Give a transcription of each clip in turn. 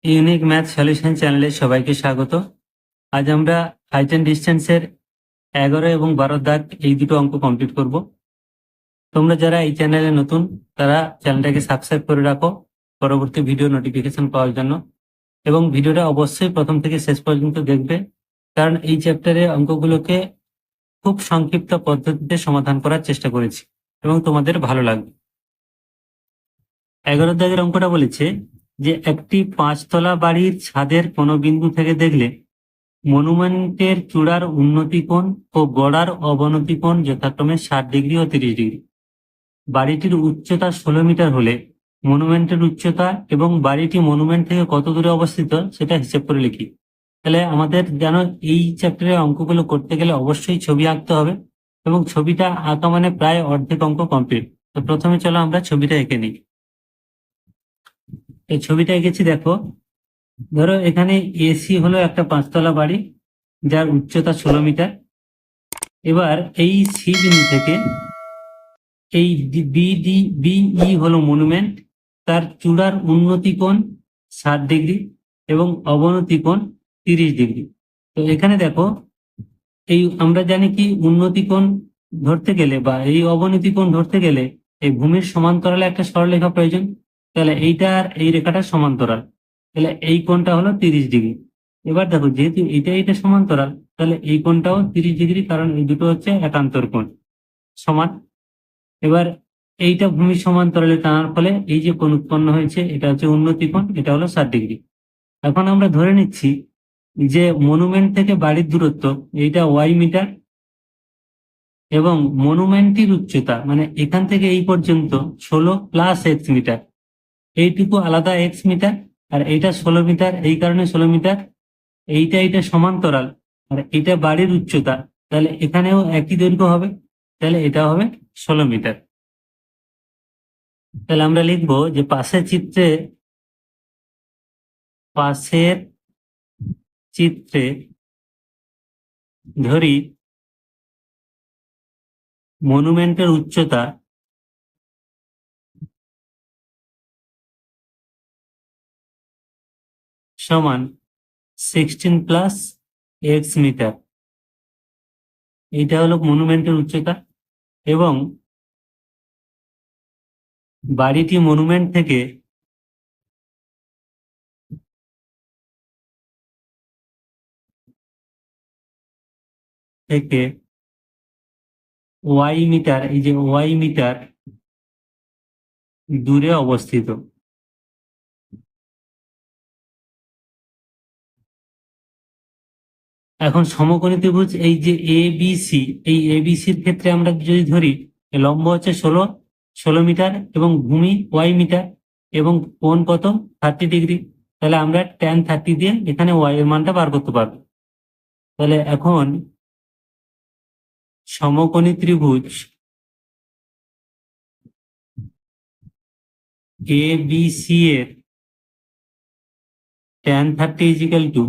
Unique math solution চ্যানেলে সবাইকে স্বাগত। আজ আমরা হাইট অ্যান্ড ডিস্টেন্সের 11 এবং 12 দাগ এই দুটো অঙ্ক কমপ্লিট করব। তোমরা যারা এই চ্যানেলে নতুন তারা চ্যানেলটাকে সাবস্ক্রাইব করে রাখো পরবর্তী ভিডিও নোটিফিকেশন পাওয়ার জন্য, এবং ভিডিওটা অবশ্যই প্রথম থেকে শেষ পর্যন্ত দেখবে, কারণ এই চ্যাপ্টারে অঙ্কগুলোকে খুব সংক্ষিপ্ত পদ্ধতিতে সমাধান করার চেষ্টা করেছি এবং তোমাদের ভালো লাগবে। 11 দাগের অঙ্কটা বলেছে যে একটি 5তলা বাড়ির ছাদের কোনো বিন্দু থেকে দেখলে মনুমেন্টের চূড়ার উন্নতি কোণ ও গোড়ার অবনতি কোণ যথাক্রমে 60 ডিগ্রি ও 30 ডিগ্রি। বাড়িটির উচ্চতা 16 মিটার হলে মনুমেন্টের উচ্চতা এবং বাড়িটি মনুমেন্ট থেকে কত দূরে অবস্থিত সেটা হিসেব করে লিখি। তাহলে আমাদের যেন এই চ্যাপ্টারের অঙ্কগুলো করতে গেলে অবশ্যই ছবি আঁকতে হবে, এবং ছবিটা আঁকা মানে প্রায় অর্ধেক অঙ্ক কমপ্লিট। তো প্রথমে চলো আমরা ছবিটা এঁকে নিই। এই ছবিটা এঁকেছি, দেখো। ধরো এখানে এসি হলো একটা 5তলা বাড়ি যার উচ্চতা 16 মিটার। এবার এই সি বিন্দু থেকে এই বিই হলো মনুমেন্ট, তার চূড়ার উন্নতি কোণ 60 ডিগ্রি এবং অবনতি কোণ 30 ডিগ্রি। তো এখানে দেখো, এই আমরা জানি কি উন্নতি কোণ ধরতে গেলে বা এই অবনতি কোণ ধরতে গেলে এই ভূমির সমান্তরালে একটা সরলরেখা প্রয়োজন। তাহলে এইটা আর এই রেখাটা সমান্তরাল, তাহলে এই কোণটা হলো 30 ডিগ্রি। এবার দেখো, যেহেতু এটা সমান্তরাল, তাহলে এই কোণটাও 30 ডিগ্রি, কারণ এই দুটো হচ্ছে একান্তর কোণ সমান। এবার এইটা ভূমি সমান্তরালে টানার ফলে এই যে কোণ উৎপন্ন হয়েছে এটা হচ্ছে উন্নতি কোণ, এটা হলো 60 ডিগ্রি। এখন আমরা ধরে নিচ্ছি যে মনুমেন্ট থেকে বাড়ির দূরত্ব এইটা ওয়াই মিটার, এবং মনুমেন্টটির উচ্চতা মানে এখান থেকে এই পর্যন্ত 16 প্লাস এক্স মিটার, এইটুকু আলাদা এক্স মিটার, আর এইটা 16 মিটার, এই কারণে 16 মিটার। এইটা সমান্তরাল, আর এটা বাড়ির উচ্চতা, তাহলে এখানেও একই দৈর্ঘ্য হবে, তাহলে এটা হবে 16 মিটার। তাহলে আমরা লিখবো যে পাশের চিত্রে ধরি মনুমেন্টের উচ্চতা সমান 16 প্লাস এক্স মিটার। এইটা হলো মনুমেন্টের উচ্চতা, এবং বাড়িটি মনুমেন্ট থেকে ওয়াই মিটার, এই যে ওয়াই মিটার দূরে অবস্থিত। এখন সমকোণী ত্রিভুজ এই যে এ বি সি, এই এ বি সির ক্ষেত্রে আমরা যদি ধরি লম্ব হচ্ছে 16 মিটার এবং ভূমি ওয়াই মিটার, এবং কোণ কত 30 ডিগ্রি। তাহলে আমরা tan 30 দিয়ে এখানে ওয়াই এর মানটা বার করতে পারবো। তাহলে এখন সমকোণী ত্রিভুজ এ বি সি এর tan 30 ইজিক্যাল টু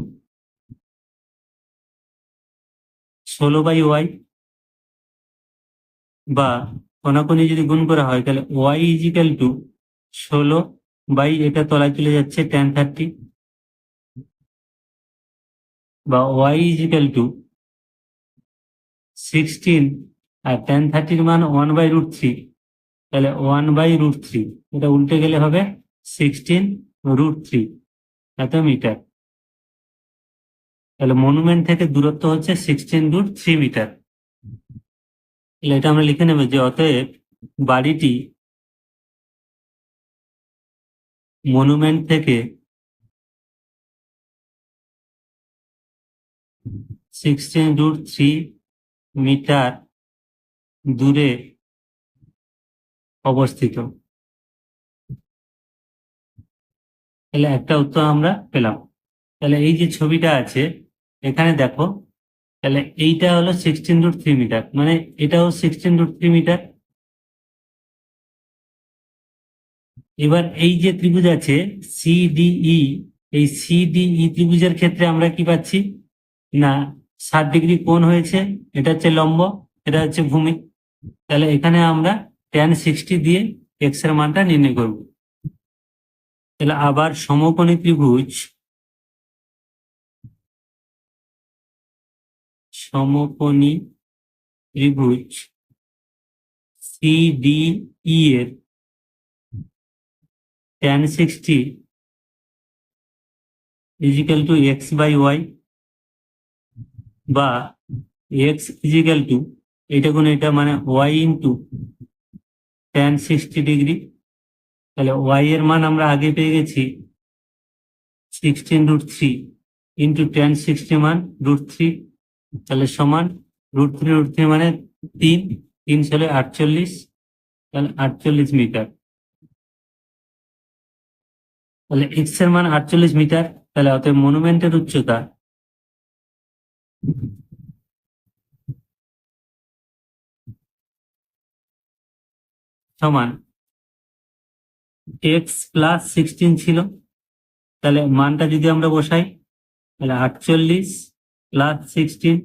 16/y, বা কোনাকুনি যদি গুণ করা হয় তাহলে y ইজিক্যাল টু 16 এটা তলায় চলে যাচ্ছে tan 30, বা y ইজিক্যাল টু 16, আর tan 30 মান 1/√3, তাহলে 1/√3 এটা উল্টে গেলে হবে 16√3 এত মিটার। তাহলে মনুমেন্ট থেকে দূরত্ব হচ্ছে 16√3 মিটার। তাহলে এটা আমরা লিখে নেব যে অতএব বাড়িটি মনুমেন্ট থেকে 16√3 মিটার দূরে অবস্থিত। তাহলে একটা উত্তর আমরা পেলাম। তাহলে এই যে ছবিটা আছে এখানে দেখো, তাহলে এইটা হলো 16√3 মিটার, মানে এটাও 16√3 মিটার। এবার এই যে ত্রিভুজ আছে সিডিই, এই সিডিই ত্রিভুজের ক্ষেত্রে আমরা কি পাচ্ছি না 60 ডিগ্রি কোণ হয়েছে, এটা হচ্ছে লম্ব, এটা হচ্ছে ভূমি। তাহলে এখানে আমরা tan 60 দিয়ে এক্স এর মানটা নির্ণয় করব। তাহলে আবার সমকোণী ত্রিভুজ সিডিই এর tan 60 is equal to x by y, বা এক্স ইজিক্যাল টু এটা কোন এটা মানে ওয়াই ইন্টু tan 60 ডিগ্রি। তাহলে ওয়াই এর মান আমরা আগে পেয়ে গেছি 16√3 ইন্টু tan 60 মান √3, তাহলে সমান √3 মানে 3 ছেলে 48, তাহলে 48 মিটার। তাহলে এক্স এর মান 48 মিটার, তাহলে অতএব মনুমেন্টের উচ্চতা সমান এক্স প্লাস 16 ছিল, তাহলে মানটা যদি আমরা বসাই তাহলে 48 প্লাস 16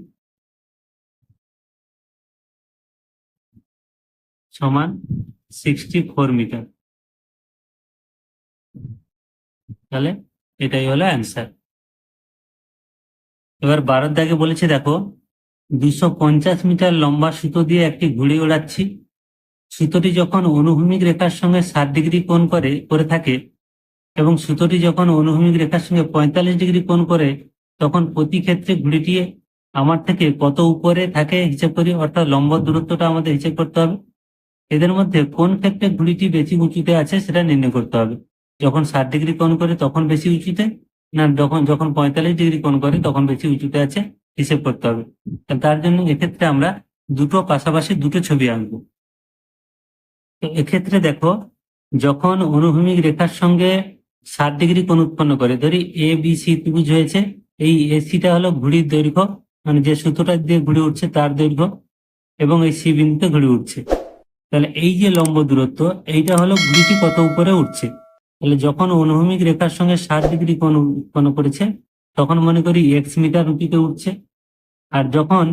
সমান 64 মিটার। তাহলে এটাই হলো অ্যান্সার। এবার 12 দাগে বলেছে দেখো 250 মিটার লম্বা সুতো দিয়ে একটি ঘুড়ি ওড়াচ্ছি। সুতোটি যখন অনুভূমিক রেখার সঙ্গে 60 ডিগ্রি কোণ করে থাকে এবং সুতোটি যখন অনুভূমিক রেখার সঙ্গে 45 ডিগ্রি কোণ করে, তখন প্রতি ক্ষেত্রে ঘুড়িটি আমার থেকে কত উপরে থাকে হিসাব করি, অর্থাৎ লম্ব দূরত্বটা আমাদের হিসাব করতে হবে। এদের মধ্যে কোন ক্ষেত্রে ঘুড়িটি বেশি উঁচুতে আছে সেটা নির্ণয় করতে হবে। যখন 60 ডিগ্রি কোণ করে তখন বেশি উঁচুতে, না যখন যখন 45 ডিগ্রি কোণ করে তখন বেশি উঁচুতে আছে, হিসেব করতে হবে। তার জন্য এক্ষেত্রে আমরা দুটো পাশাপাশি দুটো ছবি আঁকবো। তো এক্ষেত্রে দেখো যখন অনুভূমিক রেখার সঙ্গে 60 ডিগ্রি কোণ উৎপন্ন করে, ধরি এ বি সি ত্রিভুজ হয়েছে, এই এসিটা হলো ঘুড়ির দৈর্ঘ্য, মানে যে সুতোটা দিয়ে ঘুড়ি উঠছে তার দৈর্ঘ্য, এবং এই সি বিন্দুতে ঘুড়ি উঠছে। তাহলে এই যে লম্ব দূরত্ব, এইটা হলো ঘুড়িটি কত উপরে উঠছে। তাহলে যখন অনুভূমিক রেখার সঙ্গে 60 ডিগ্রি কোণ উৎপন্ন করেছে তখন মনে করি এক্স মিটার উঁচুতে উঠছে, আর যখন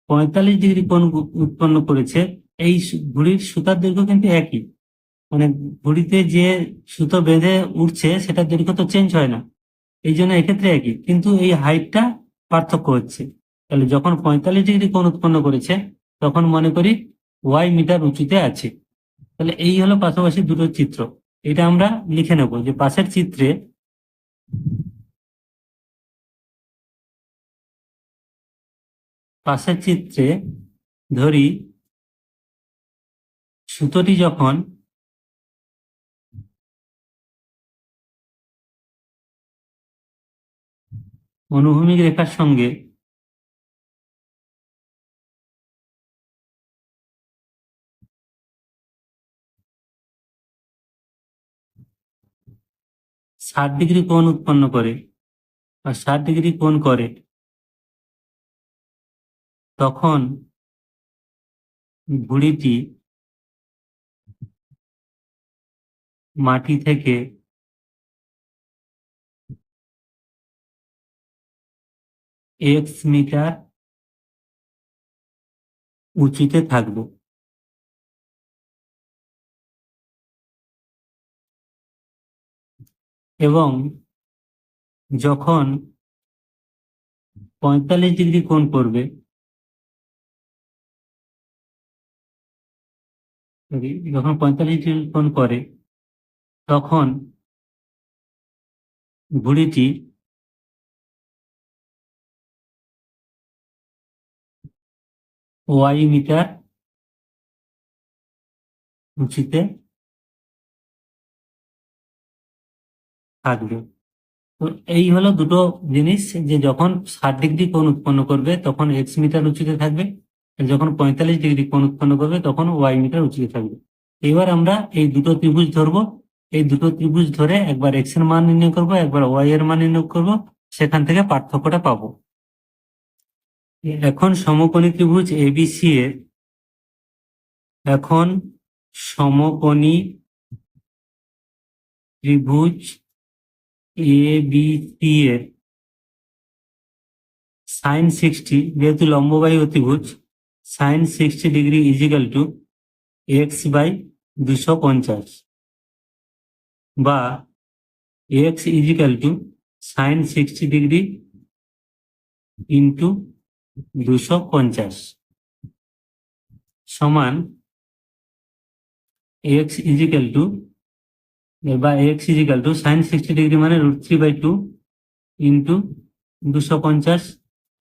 45 ডিগ্রি কোণ উৎপন্ন করেছে এই ঘুড়ির সুতার দৈর্ঘ্য কিন্তু একই, মানে ঘুড়িতে যে সুতো বেঁধে উঠছে সেটার দৈর্ঘ্য তো চেঞ্জ হয় না, এই জন্য এক্ষেত্রে একই, কিন্তু এই হাইটটা পার্থক্য হচ্ছে। তাহলে যখন 45 ডিগ্রি কোণ উৎপন্ন করেছে তখন মনে করি ওয়াই মিটার উঁচুতে আছে। তাহলে এই হলো পাশাপাশি দুটো চিত্র। এটা আমরা লিখে নেব যে পাশের চিত্রে ধরি সুতোটি যখন অনুভূমিক রেখার সঙ্গে 60 ডিগ্রি কোণ উৎপন্ন করে বা 60 ডিগ্রি কোণ করে, তখন ঘুড়িটি মাটি থেকে এক্স মিটার উঁচুতে থাকবে। এবং যখন 45 ডিগ্রি কোণ করবে, যখন 45 ডিগ্রি কোণ করে তখন ঘুড়িটি ওয়াই মিটার উঁচুতে থাকবে। তো এই হলো দুটো জিনিস, যে যখন 60 ডিগ্রি কোণ উৎপন্ন করবে তখন এক্স মিটার উঁচুতে থাকবে, আর যখন 45 ডিগ্রি কোণ উৎপন্ন করবে তখন ওয়াই মিটার উঁচুতে থাকবে। এবার আমরা এই দুটো ত্রিভুজ ধরবো, এই দুটো ত্রিভুজ ধরে একবার এক্স এর মান নির্ণয় করবো, একবার ওয়াই এর মান নির্ণয় করবো, সেখান থেকে পার্থক্যটা পাবো। এখন সমকোণী ত্রিভুজ এবিসি এর এখন সমকোণী ত্রিভুজ এবিসি এর সাইন 60, যেহেতু লম্ববাহী অতিভুজ, sine 60 degree is equal to x by 250, বা x is equal to sine 60 degree into 250 সমান x is equal to sine 60 degree মানে √3/2 ইন্টু 250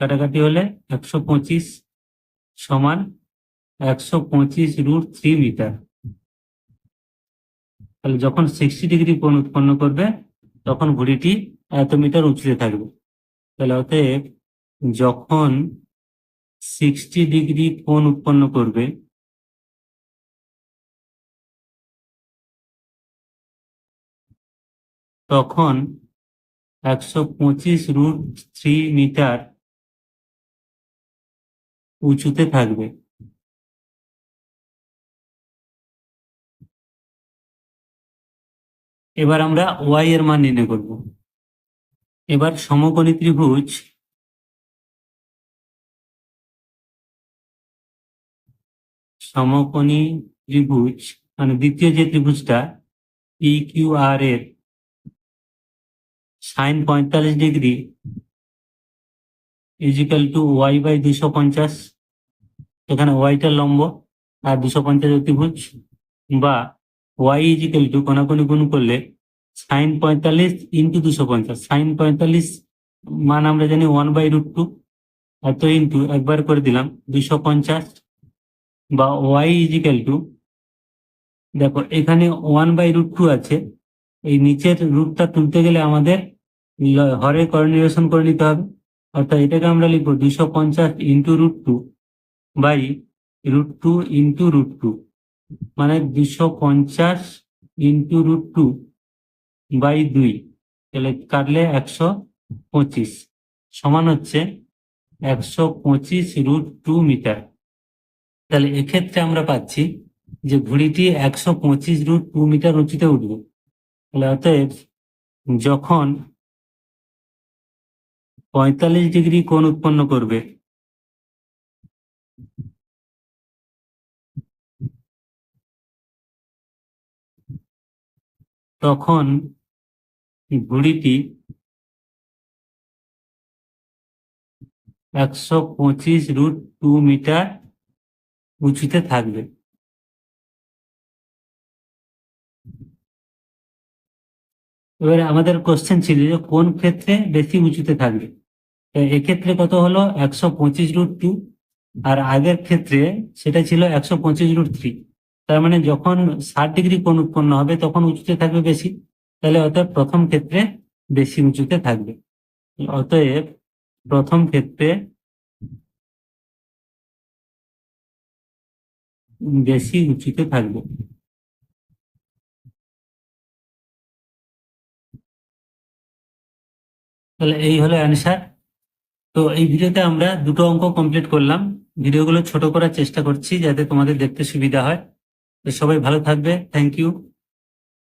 কাটাকাটি হলে 125 সমান 125 √3 মিটার। তাহলে যখন 60 ডিগ্রি কোণ উৎপন্ন করবে তখন ঘুড়িটি এত মিটার উঁচুতে থাকবে। তাহলে অতএব যখন 60 ডিগ্রি কোণ উৎপন্ন করবে তখন 125 √3 মিটার উঁচুতে থাকবে। এবার আমরা ওয়াই এর মান নির্ণয় করব। এবার সমকোণী ত্রিভুজ মানে দ্বিতীয় যে ত্রিভুজটা PQR এর sine 45 degree is equal to y/250, এখানে ওয়াইটা লম্ব আর 250 অতিভুজ, বা y ইজিক্যাল টু কোণাকুণি গুণ করলে সাইন 45 ইন্টু 250, সাইন 45 মান আমরা জানি 1/√2, এত ইন্টু একবার করে দিলাম 250, বা y ইজিক্যাল টু, দেখো এখানে 1/√2 আছে, এই নিচের রুটটা তুলতে গেলে আমাদের হরের করণীয়সন করে নিতে হবে, অর্থাৎ এটাকে আমরা লিখবো 250 ইন্টু √2 বাই √2 ইন্টু √2, মানে 250 ইন্টু √2 বাই 2, তাহলে কাটলে 125 সমান হচ্ছে 125 √2 মিটার। তাহলে এক্ষেত্রে আমরা পাচ্ছি যে ঘুড়িটি 125 √2 মিটার উঁচুতে উঠবে। তাহলে অতএব যখন 45 ডিগ্রি কোণ উৎপন্ন করবে তখন ঘুড়িটি 125 √2 মিটার উঁচুতে থাকবে। এবারে আমাদের কোশ্চেন ছিল যে কোন ক্ষেত্রে বেশি উঁচুতে থাকবে। এক্ষেত্রে কত হলো 125 √2, আর আগের ক্ষেত্রে সেটা ছিল 125 √3। তার মানে যখন 60 ডিগ্রি কোণ উৎপন্ন হবে তখন উঁচুতে থাকবে বেশি, তাহলে অতএব প্রথম ক্ষেত্রে বেশি উঁচুতে থাকবে। অতএব প্রথম ক্ষেত্রে বেশি উঁচুতে থাকবে। তাহলে এই হলো অ্যান্সার। তো এই ভিডিওতে আমরা দুটো অঙ্ক কমপ্লিট করলাম। ভিডিওগুলো ছোট করার চেষ্টা করছি যাতে তোমাদের দেখতে সুবিধা হয়। তো সবাই ভালো থাকবে, থ্যাংক ইউ।